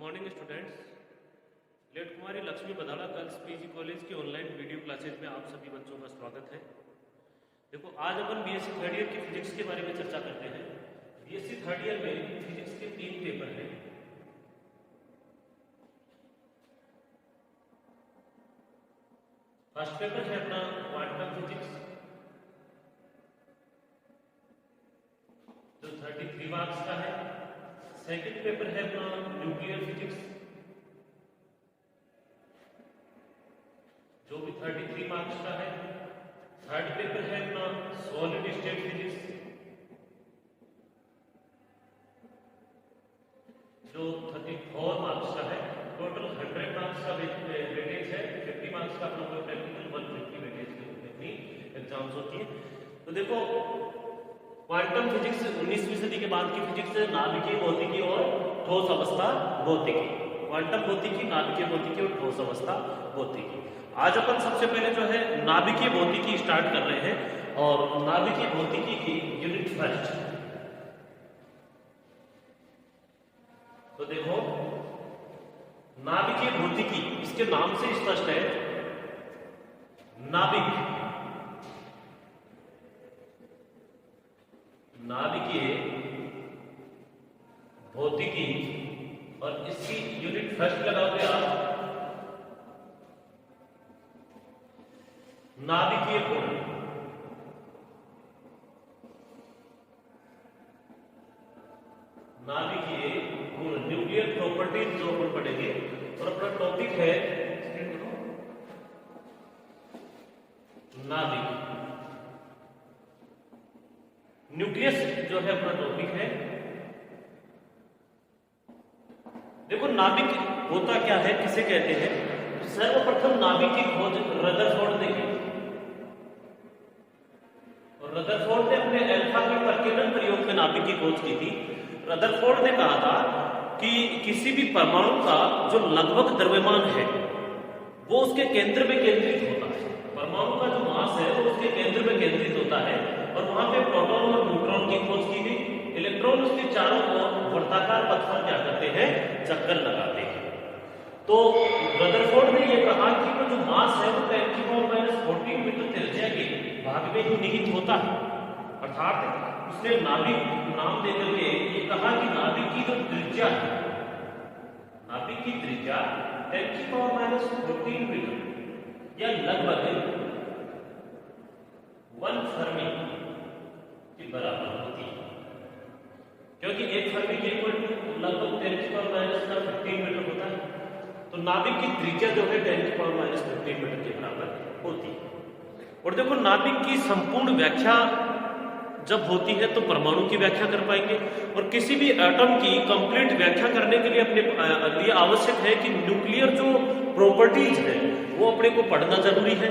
Morning students. Late कुमारी Lakshmi बदाड़ा girls PG college की online video classes में आप सभी बच्चों का स्वागत है। देखो, आज अपन बीएससी थर्ड ईयर की फिजिक्स के बारे में चर्चा करते हैं। बीएससी थर्ड ईयर में फिजिक्स के 3 पेपर हैं। फर्स्ट पेपर है अपना क्वांटम फिजिक्स, जो 33 मार्क्स का है। सेकंड पेपर है अपना न्यूक्लियर फिजिक्स, जो भी 33 मार्क्स का है। थर्ड पेपर है अपना सॉलिड स्टेट फिजिक्स, जो 34 मार्क्स का है। टोटल 100 मार्क्स का वेटेज है। 50 मार्क्स का अपना प्रैक्टिकल, 150 वेटेज के रूप में भी एग्जाम्स होती है। तो देखो, क्वांटम फिजिक्स 19वीं सदी के बाद की फिजिक्स है। नाभिकीय भौतिकी और ठोस अवस्था भौतिकी, क्वांटम भौतिकी, नाभिकीय भौतिकी और ठोस अवस्था भौतिकी। आज अपन सबसे पहले जो है नाभिकीय भौतिकी स्टार्ट कर रहे हैं, और नाभिकीय भौतिकी की यूनिट फर्स्ट। तो देखो, नाभिकीय भौतिकी इसके नाम से स्पष्ट है। नाभिकीय भौतिकी, और इसकी यूनिट फर्स्ट लगाओगे आप नाभिकीय गुण। नाभिकीय गुण, न्यूक्लियर प्रॉपर्टीज जो अपन पढ़ेंगे। और अपना टॉपिक है नाभिक। न्यूक्लियस जो है अपना टॉपिक है। देखो, नाभिक होता क्या है, किसे कहते हैं। सर्वप्रथम नाभिक की खोज रदरफोर्ड ने की, और रदरफोर्ड ने अपने अल्फा के प्रकीर्णन प्रयोग में नाभिक की खोज की थी। रदरफोर्ड ने कहा था कि किसी भी परमाणु का जो लगभग द्रव्यमान है वो उसके केंद्र में केंद्रित होता है। परमाणु का जो मास है वो उसके केंद्र में केंद्रित होता है, और वहां पे प्रोटॉन और न्यूट्रॉन की खोज की गई। इलेक्ट्रॉन उसके चारों ओर वर्ताकार पथ पर क्या करते हैं, चक्कर लगाते हैं। तो रदरफोर्ड ने यह कहा कि वो जो मास है वो 10⁻⁴ मीटर त्रिज्या के भाग में ही निहित होता है। अर्थात उसने नाभिक नाम देकर के ये कहा कि नाभिक की जो त्रिज्या है, नाभिक की त्रिज्या 10⁻⁴ मीटर या लगभग 1 फर्मी के बराबर होती है, क्योंकि 1 फर्मी के इक्वल टू लगभग 10⁻⁻⁵ मीटर होता है। तो नाभिक की त्रिज्या जो है 10⁻⁻⁵ मीटर के बराबर होती है। और देखो, नाभिक की संपूर्ण व्याख्या जब होती है तो परमाणु की व्याख्या कर पाएंगे, और किसी भी एटम की कंप्लीट व्याख्या करने के लिए अपने लिए आवश्यक है कि न्यूक्लियर जो प्रॉपर्टीज है वो अपने को पढ़ना जरूरी है।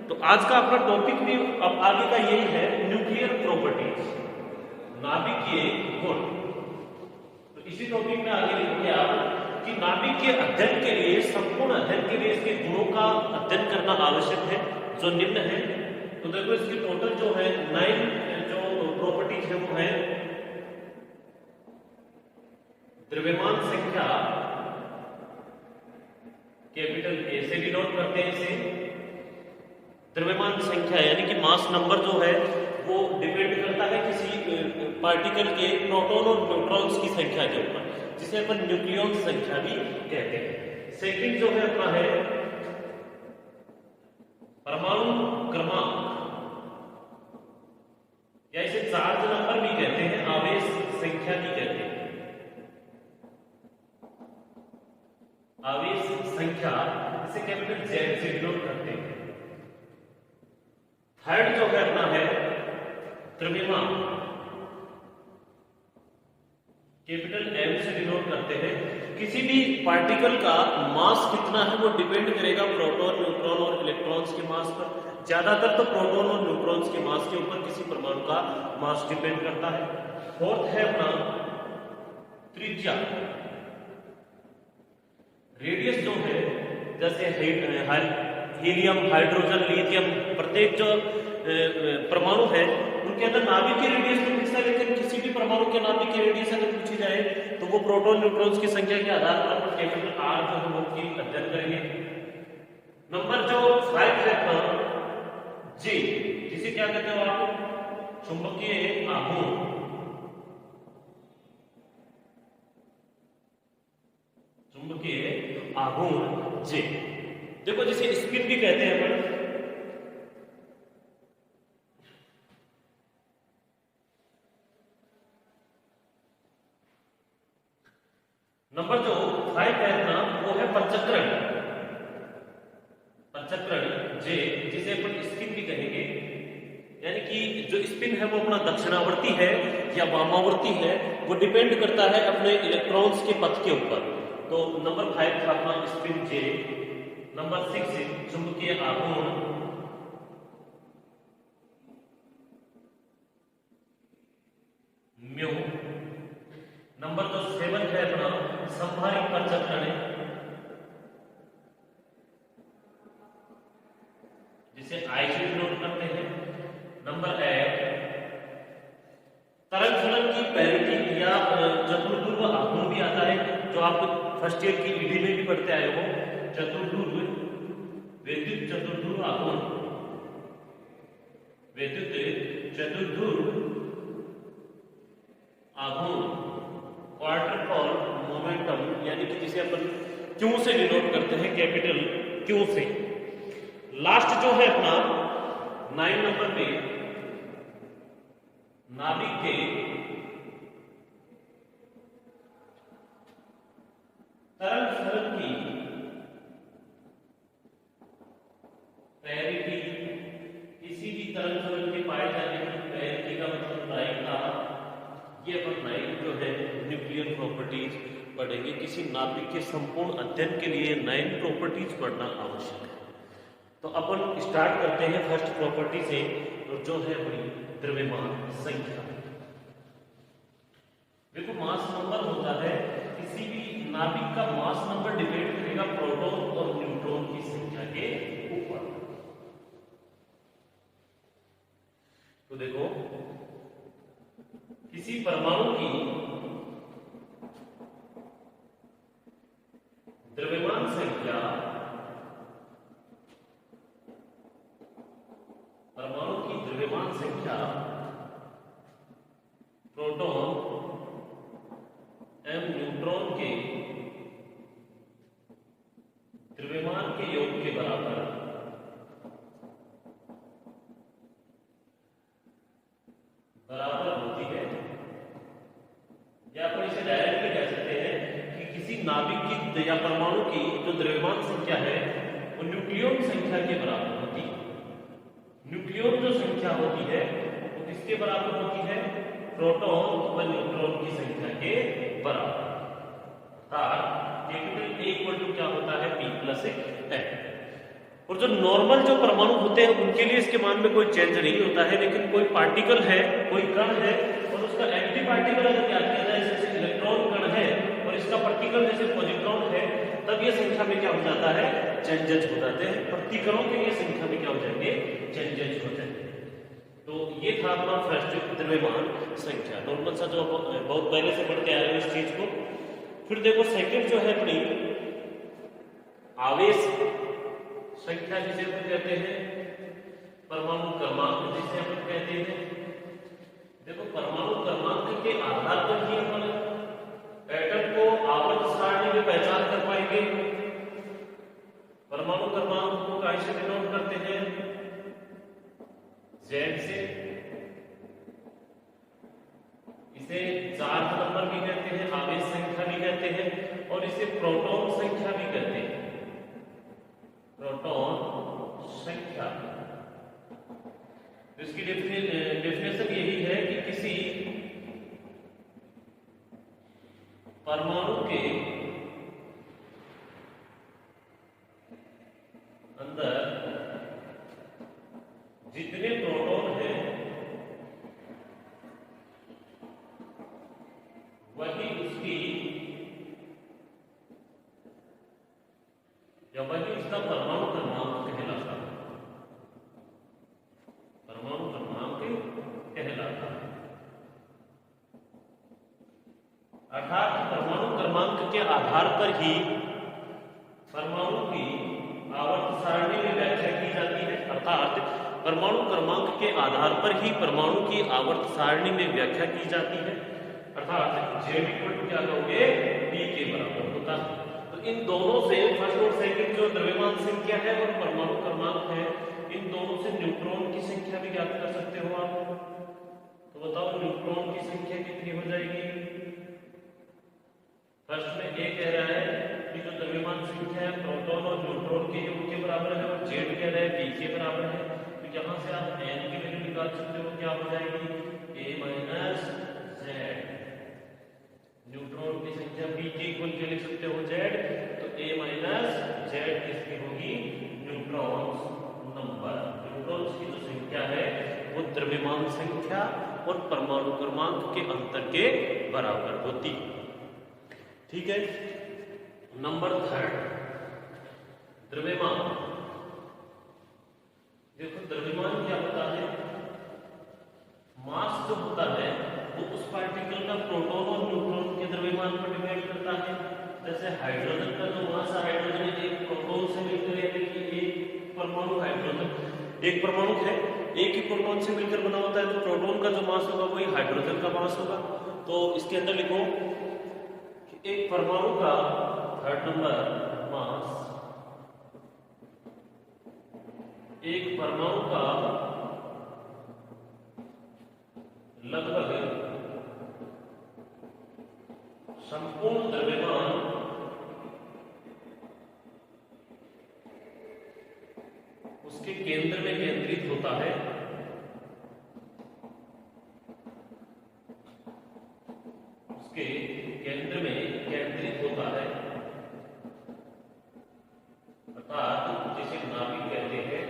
तो आज का अपना टॉपिक भी अब आगे का यही है, न्यूक्लियर प्रॉपर्टीज, नाभिकीय गुण। तो इसी टॉपिक में आगे लिखेंगे आप कि नाभिक के अध्ययन के लिए, संपूर्ण अध्ययन के लिए इसके गुणों का अध्ययन करना आवश्यक है, जो निम्न है। तो देखो, इसकी टोटल जो है 9 जो प्रॉपर्टीज है वो है द्रव्यमान संख्या, कैपिटल ए से डिनोट करते हैं इसे। द्रव्यमान संख्या यानी कि मास नंबर जो है वो डिपेंड करता है किसी पार्टिकल के प्रोटॉन और न्यूट्रॉन्स की संख्या के ऊपर, जिसे अपन न्यूक्लियॉन संख्या भी कहते हैं। सेकंड जो है अपना है परमाणु क्रमांक, या इसे चार्ज नंबर भी कहते हैं, आवेश संख्या भी कहते हैं। आवेश संख्या इसे कैपिटल जेड से डिनोट करते हैं। थर्ड जो है अपना है द्रव्यमान, कैपिटल एम से डिनोट करते हैं। किसी भी पार्टिकल का मास कितना है वो डिपेंड करेगा प्रोटॉन, न्यूट्रॉन और इलेक्ट्रॉन्स के मास पर। ज्यादातर तो प्रोटॉन और न्यूट्रॉन्स के मास के ऊपर किसी परमाणु का मास डिपेंड करता है। फोर्थ है अपना त्रिज्या, रेडियस जो है, जैसे हीलियम, हाइड्रोजन, लिथियम, प्रत्येक जो परमाणु है उनके अंदर नाभिक की रेडियस तो फिक्स है, लेकिन किसी भी परमाणु के नाभिक की रेडियस अगर पूछी जाए तो वो प्रोटॉन न्यूट्रॉन्स की संख्या के आधार पर अपन कैपिटल आर जो है वो की अध्ययन करेंगे। नंबर जो 5 है अपना जी, जिसे क्या कहते हो आप, चुंबकीय आघूर्ण। चुंबकीय आघूर्ण जे, देखो जिसे स्पिन भी कहते हैं अपन। नंबर जो 5 है अपना वो है पंचकरण। पंचकरण जे, जिसे अपन स्पिन भी कहेंगे, यानी कि जो स्पिन है वो अपना दक्षिणावर्ती है या वामावर्ती है, वो डिपेंड करता है अपने इलेक्ट्रॉन्स के पथ के ऊपर। तो नंबर 5 था अपना स्पिन जे। नंबर 6 चुंबकीय आघूर्ण म्यू। नंबर जो 7 है अपना संभारित पंचकरण, जिसे आई से डिनोट करते हैं। नंबर 8 तरंग फलन की पैरिटी या चतुर्ध्रुव आघूर्ण भी आता है, जो आप फर्स्ट ईयर की ईडी में भी पढ़ते आए हो। चतुर्ध्रुव, विद्युत चतुर्ध्रुव आघूर्ण, विद्युत चतुर्ध्रुव आघूर्ण, क्वार्टर मोमेंटम, यानी कि जिसे अपन क्यू से डिनोट करते हैं, कैपिटल क्यू से। लास्ट जो है अपना 9 नंबर पे नाभिक के तरंग फलन की पैरिटी, किसी भी तरंग फलन के पाए जाने की पैरिटी का मतलब प्रायिकता, ये अपन 9 जो है न्यूक्लियर प्रॉपर्टीज पढ़ेंगे। किसी नाभिक के संपूर्ण अध्ययन के लिए 9 प्रॉपर्टीज पढ़ना आवश्यक है। तो अपन स्टार्ट करते हैं फर्स्ट प्रॉपर्टी से, और जो है अपनी द्रव्यमान संख्या। देखो मास नंबर होता है, किसी भी नाभिक का मास नंबर डिपेंड करेगा प्रोटॉन और न्यूट्रॉन की संख्या के ऊपर। तो देखो किसी परमाणु की द्रव्यमान संख्या, परमाणु की द्रव्यमान संख्या प्रोटॉन एवं न्यूट्रॉन के द्रव्यमान के योग के बराबर होती है। या अपन इसे डायरेक्टली कह सकते हैं कि किसी नाभिक की या परमाणु की जो द्रव्यमान संख्या है वो न्यूक्लियॉन संख्या के बराबर होती है। न्यूक्लियॉन जो संख्या होती है वो किसके बराबर होती है, प्रोटॉन व न्यूट्रॉन की संख्या के बराबर। कैपिटल ए इक्वल टू क्या होता है, पी प्लस एन। और जो नॉर्मल जो परमाणु होते हैं उनके लिए इसके मान में कोई चेंज नहीं होता है, लेकिन कोई पार्टिकल है, कोई कण है और उसका एंटी पार्टिकल अगर ज्ञात किया जाए, जैसे इलेक्ट्रॉन कण है और इसका पार्टिकल जैसे पॉजिट्रॉन है, तब ये संख्या में क्या हो जाता है, चेंजेस हो जाते हैं। प्रतिकरणों के लिए संख्या में क्या हो जाएंगे, चेंजेस हो जाएंगे। तो ये था अपना फर्स्ट द्रव्यमान संख्या, नॉर्मल सा जो बहुत पहले से पढ़ के आए इस चीज को। फिर देखो सेकंड जो है अपनी आवेश संख्या, जिसे अपन कहते हैं परमाणु क्रमांक, जिसे अपन कहते हैं। देखो परमाणु क्रमांक के आधार पर ही अपन एटम को आवर्त सारणी में पहचान कर पाएंगे। परमाणु क्रमांक को कैसे डिनोट करते हैं, जेड से। इसे चार्ज नंबर भी कहते हैं, आवेश संख्या भी कहते हैं, और इसे प्रोटॉन संख्या भी कहते हैं, प्रोटॉन संख्या। इसकी डेफिनेशन यही है कि किसी परमाणु के अंदर जितने प्रोटॉन हैं वही उसकी या वही उसका परमाणु क्रमांक कहलाता है। के आधार पर ही परमाणु की आवर्त सारणी में व्याख्या की जाती है, अर्थात परमाणु क्रमांक के आधार पर ही परमाणु की आवर्त सारणी में व्याख्या की जाती है, अर्थात Z इक्वल टू क्या कहोगे, P के बराबर होता है। तो इन दोनों से फर्स्ट और सेकंड जो द्रव्यमान संख्या है और परमाणु क्रमांक है, इन दोनों से न्यूट्रॉन की संख्या भी ज्ञात कर सकते हो आप। तो बताओ न्यूट्रॉन की संख्या कितनी हो जाएगी। फर्स्ट में ए कह रहा है कि जो द्रव्यमान संख्या है प्रोटॉन और न्यूट्रॉन के योग के बराबर है, और जेड कह रहा है पी के बराबर है। तो यहां से आप एन की वैल्यू निकाल सकते हो, क्या हो जाएगी, ए माइनस जेड। न्यूट्रॉन की संख्या पी के इक्वल क्या लिख सकते हो, जेड। तो ए माइनस जेड किसकी होगी, न्यूट्रॉन्स नंबर। न्यूट्रॉन्स की जो संख्या है वो द्रव्यमान संख्या और परमाणु क्रमांक के अंतर के बराबर होती है। ठीक है। नंबर थर्ड, द्रव्यमान। देखो द्रव्यमान क्या होता है, मास जो होता है वो उस पार्टिकल का प्रोटॉन और न्यूट्रॉन के द्रव्यमान पर डिपेंड करता है। जैसे हाइड्रोजन का जो मास है, हाइड्रोजन एक प्रोटॉन से मिलकर, यानी कि एक परमाणु हाइड्रोजन एक परमाणु है, एक ही प्रोटॉन से मिलकर बना होता है, तो प्रोटॉन का जो मास होगा वही हाइड्रोजन का मास होगा। तो इसके अंदर लिखो एक परमाणु का थर्ड नंबर मास, एक परमाणु का लगभग संपूर्ण द्रव्यमान उसके केंद्र में केंद्रित होता है। उसके केंद्र में केंद्रित होता है, अर्थात जिसे नाभिक कहते हैं।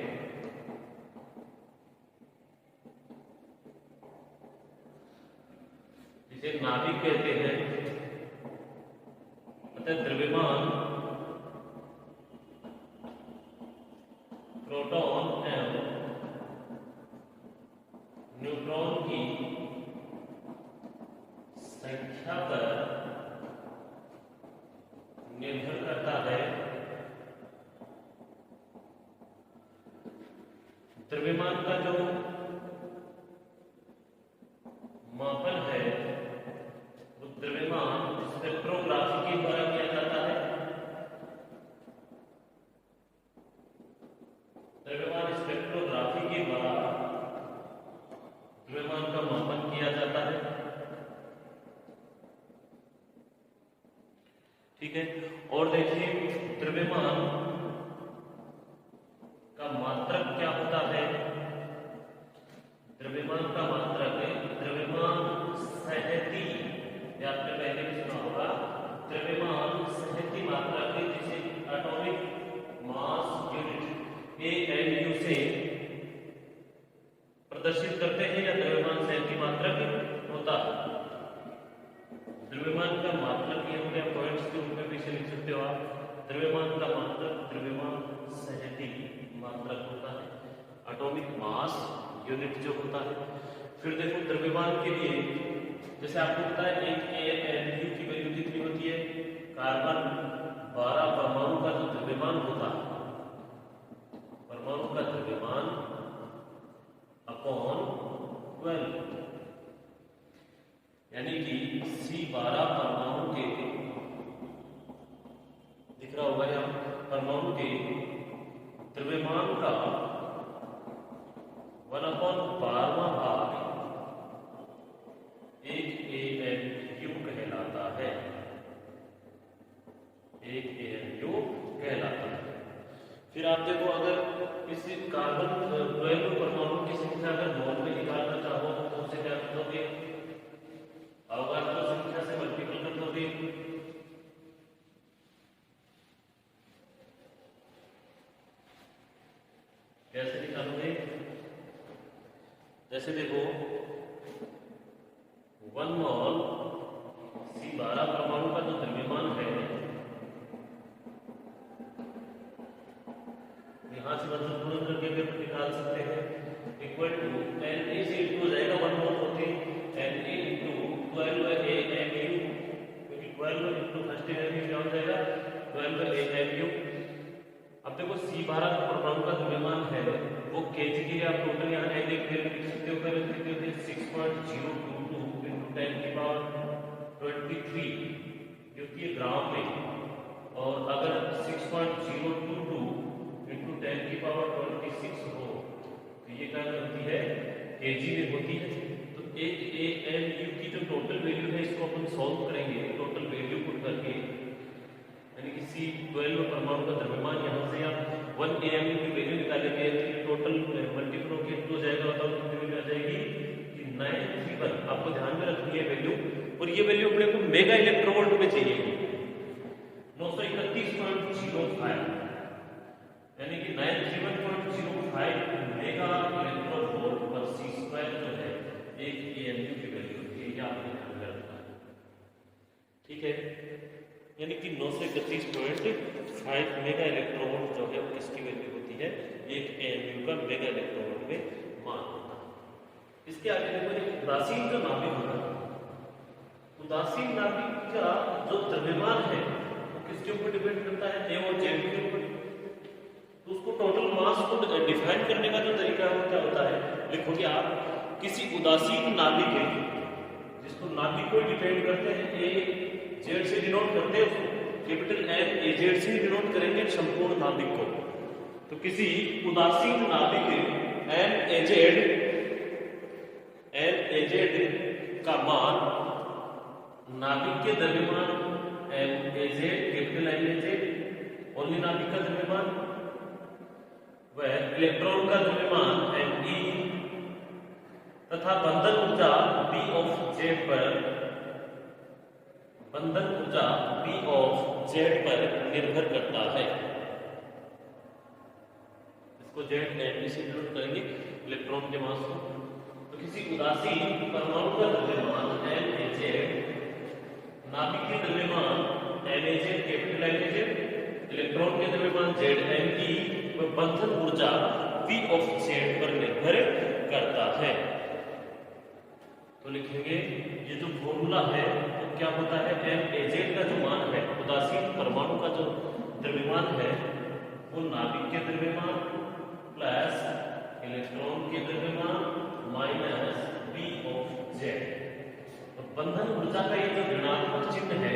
जिसे नाभिक कहते हैं, अतः द्रव्यमान प्रोटॉन एवं न्यूट्रॉन की संख्या पर निर्भर करता है। द्रव्यमान का जो मापन है वो द्रव्यमान स्पेक्ट्रोग्राफी के द्वारा किया जाता है। द्रव्यमान स्पेक्ट्रोग्राफी के द्वारा द्रव्यमान का मापन किया जाता है। ठीक है। और देखिए द्रव्यमान का मात्रक क्या होता है। द्रव्यमान का मात्रक द्रव्यमान सहती, आपने पहले भी सुना होगा, द्रव्यमान सहती मात्रक जिसे एटॉमिक मास यूनिट AMU से प्रदर्शित करते हैं, या द्रव्यमान सहती मात्रक होता है। द्रव्यमान का मात्रक ये हो गया, पॉइंट्स के रूप में भी इसे लिख सकते हो आप। द्रव्यमान का मात्रक द्रव्यमान सहती मात्रक होता है, एटॉमिक मास यूनिट जो होता है। फिर देखो द्रव्यमान के लिए, जैसे आपको पता है एक AMU की वैल्यू कितनी होती है, कार्बन 12 परमाणु का जो द्रव्यमान होता है, परमाणु का द्रव्यमान अपॉन 12, यानी कि C12 परमाणु के, दिख रहा होगा यहाँ, परमाणु के द्रव्यमान का 1/12वां भाग एक AMU कहलाता है। एक AMU कहलाता है। फिर आप देखो, अगर इस कार्बन 12 परमाणु की संख्या अगर मोल में निकालना चाहो तो उसे क्या कर दोगे, अवगाद्रो संख्या से मल्टीपल कर दोगे। कैसे निकालोगे, जैसे देखो 1 मोल C12 परमाणु का जो द्रव्यमान है, यहां से मतलब गुणन करके भी निकाल सकते हैं, इक्वल टू Na से इंटू हो जाएगा 1 मोल होते Na इंटू 12 AMU, क्योंकि 12 इंटू फर्स्ट AMU एमसीक्यू। अब देखो C12 जो परमाणु का द्रव्यमान है वो kg के लिए आप टोटल यहाँ n एक वैल्यू लिख सकते हो, पहले लिख सकते हो 6.022 × 10⁻23 जो कि ग्राम में, और अगर 6.022 × 10⁻26 हो तो ये क्या होती है, kg में होती है। तो एक AMU की जो टोटल वैल्यू है इसको अपन सॉल्व करेंगे, टोटल वैल्यू पुट करके, यानी कि C12 परमाणु का द्रव्यमान यहाँ से आप 1 AMU की वैल्यू निकालेंगे तो टोटल मल्टीपल होकर हो जाएगा, बताओ कितनी वैल्यू आ जाएगी कि 931। आपको ध्यान में रखनी है वैल्यू, और ये वैल्यू अपने को मेगा इलेक्ट्रोवोल्ट में चाहिए, 931.05, यानी कि 931.05 मेगा इलेक्ट्रोवोल्ट पर C² जो है एक AMU की वैल्यू होती है, या आपने ध्यान में रखना है, ठीक है। यानी कि 931.5 मेगा इलेक्ट्रोवोल्ट जो है वो किसकी वैल्यू होती है, एक AMU का मेगा इलेक्ट्रोवोल्ट में मान होता है। इसके आगे देखो एक उदासीन जो नाभिक होता है, उदासीन नाभिक का जो द्रव्यमान है वो किसके ऊपर डिपेंड करता है, A और Z के ऊपर। तो उसको टोटल मास को डिफाइन करने का जो तरीका है वो क्या होता है, लिखोगे आप किसी उदासीन नाभिक है जिसको नाभिक को डिपेंड करते हैं, A Z से डिनोट करते हैं उसको, कैपिटल N AZ से डिनोट करेंगे संपूर्ण नाभिक को। तो किसी उदासीन नाभिक NAZ का मान नाभिक के द्रव्यमान NAZ, कैपिटल NAZ ओनली नाभिक का द्रव्यमान, वह इलेक्ट्रॉन का द्रव्यमान Me तथा बंधन ऊर्जा B of Z पर, बंधन ऊर्जा B of Z पर निर्भर करता है। इसको Z NB से डिनोट करेंगे इलेक्ट्रॉन के मास को। तो किसी उदासीन परमाणु का द्रव्यमान NaZ, नाभिक के द्रव्यमान NaZ, कैपिटल NaZ, इलेक्ट्रॉन के द्रव्यमान ZnE व बंधन ऊर्जा V of Z पर निर्भर करता है। तो लिखेंगे ये जो फॉर्मूला है तो क्या होता है, NaZ का जो मान है उदासीन परमाणु का जो द्रव्यमान है वो नाभिक के द्रव्यमान प्लस इलेक्ट्रॉन के द्रव्यमान माइनस B of Z। तो बंधन ऊर्जा का ये जो ऋणात्मक चिन्ह है,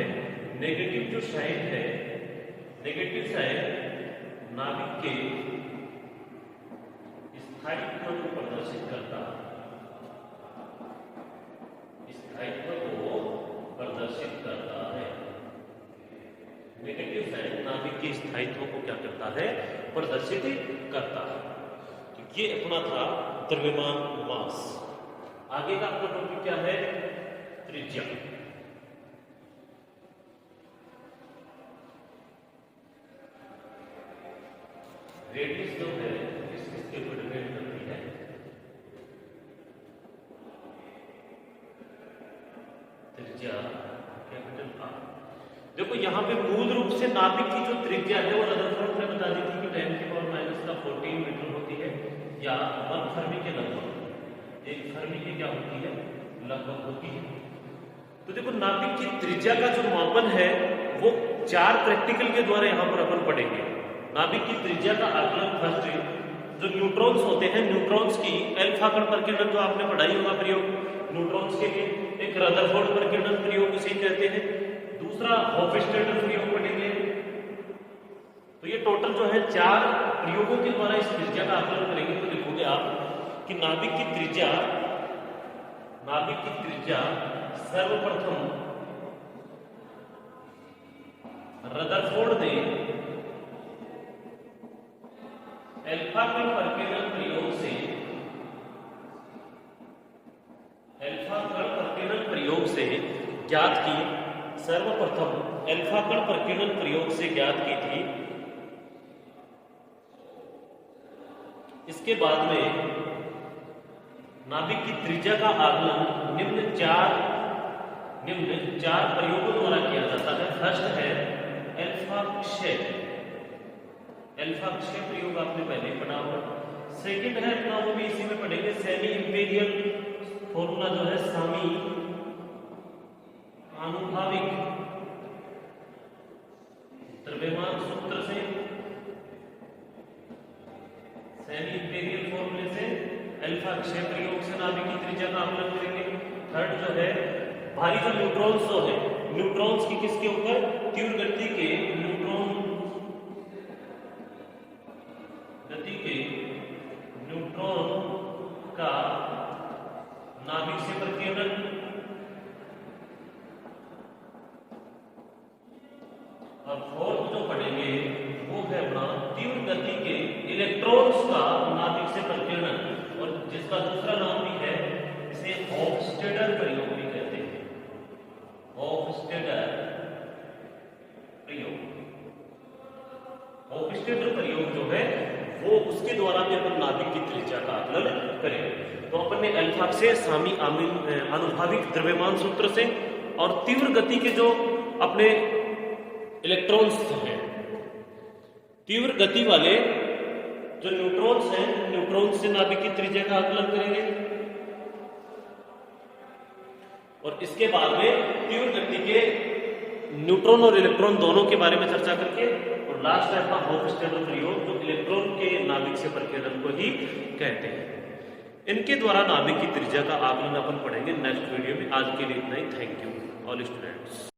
नेगेटिव जो साइन है, नेगेटिव साइन नाभिक के स्थायित्व को प्रदर्शित करता है, स्थायित्व को प्रदर्शित करता है। नेगेटिव साइन नाभिक के स्थायित्व को क्या करता है, प्रदर्शित करता है। तो ये अपना था द्रव्यमान मास। आगे का अपना टॉपिक क्या है, त्रिज्या। रेडियस जो है किसके ऊपर डिपेंड करती है, त्रिज्या कैपिटल R। देखो यहाँ पे मूल रूप से नाभिक की जो त्रिज्या है वो रदरफोर्ड ने बता दी थी कि 10⁻⁻14 मीटर होती है, या 1 फर्मी के लगभग, 1 फर्मी की क्या होती है, लगभग होती है। तो देखो नाभिक की त्रिज्या का जो मापन है वो 4 प्रैक्टिकल के द्वारा यहाँ पर अपन पढ़ेंगे। नाभिक की त्रिज्या का आकलन फर्स्ट, जो न्यूट्रॉन्स होते हैं, न्यूट्रॉन्स की अल्फा कण प्रकीर्णन जो आपने पढ़ाई होगा प्रयोग न्यूट्रॉन्स के लिए, एक रदरफोर्ड प्रकीर्णन प्रयोग इसे कहते हैं, दूसरा होफस्टाडर प्रयोग पढ़ेंगे। तो ये टोटल जो है 4 प्रयोगों के द्वारा इस त्रिज्या का आकलन करेंगे। तो लिखोगे आप कि नाभिक की त्रिज्या सर्वप्रथम रदरफोर्ड ने अल्फा कण प्रकीर्णन प्रयोग से ज्ञात की, सर्वप्रथम अल्फा कण प्रकीर्णन प्रयोग से ज्ञात की थी। इसके बाद में नाभिक की त्रिज्या का आकलन निम्न चार प्रयोगों द्वारा किया जाता है। फर्स्ट है अल्फा क्षय प्रयोग, आपने पहले पढ़ा होगा। सेकंड है अपना, वो भी इसी में पढ़ेंगे, सेमी इंपीरियल फॉर्मूला जो है सामी आनुभाविक द्रव्यमान सूत्र से, सेमी इंपीरियल फॉर्मूले से, अल्फा विषय प्रयोग से नाभिक की त्रिज्या का आकलन करेंगे। थर्ड जो है भारी जो न्यूट्रॉन्स जो है, न्यूट्रॉन्स की किसके ऊपर, तीव्र गति के न्यूट्रॉन का नाभिक से प्रकीर्णन। और फोर्थ जो पढ़ेंगे वो है अपना तीव्र गति के इलेक्ट्रॉन्स का नाभिक से प्रकीर्णन, और जिसका दूसरा नाम भी है, इसे हॉफस्टेडर प्रयोग भी कहते हैं। हॉफस्टेडर प्रयोग, हॉफस्टेडर प्रयोग जो है वो उसके द्वारा भी अपन नाभिक की त्रिज्या का आकलन करेंगे। तो अपन ने अल्फा से, सामी आनुभाविक द्रव्यमान सूत्र से, और तीव्र गति के जो अपने इलेक्ट्रॉन्स हैं, तीव्र गति वाले जो न्यूट्रॉन्स हैं, न्यूट्रॉन्स से नाभिक की त्रिज्या का आकलन करेंगे। और इसके बाद में तीव्र गति के न्यूट्रॉन और इलेक्ट्रॉन दोनों के बारे में चर्चा करके, और लास्ट है अपना हॉफस्टेडर प्रयोग, जो इलेक्ट्रॉन के नाभिक से प्रकीर्णन को ही कहते हैं। इनके द्वारा नाभिक की त्रिज्या का आकलन अपन पढ़ेंगे नेक्स्ट वीडियो में। आज के लिए इतना ही। Thank you all students.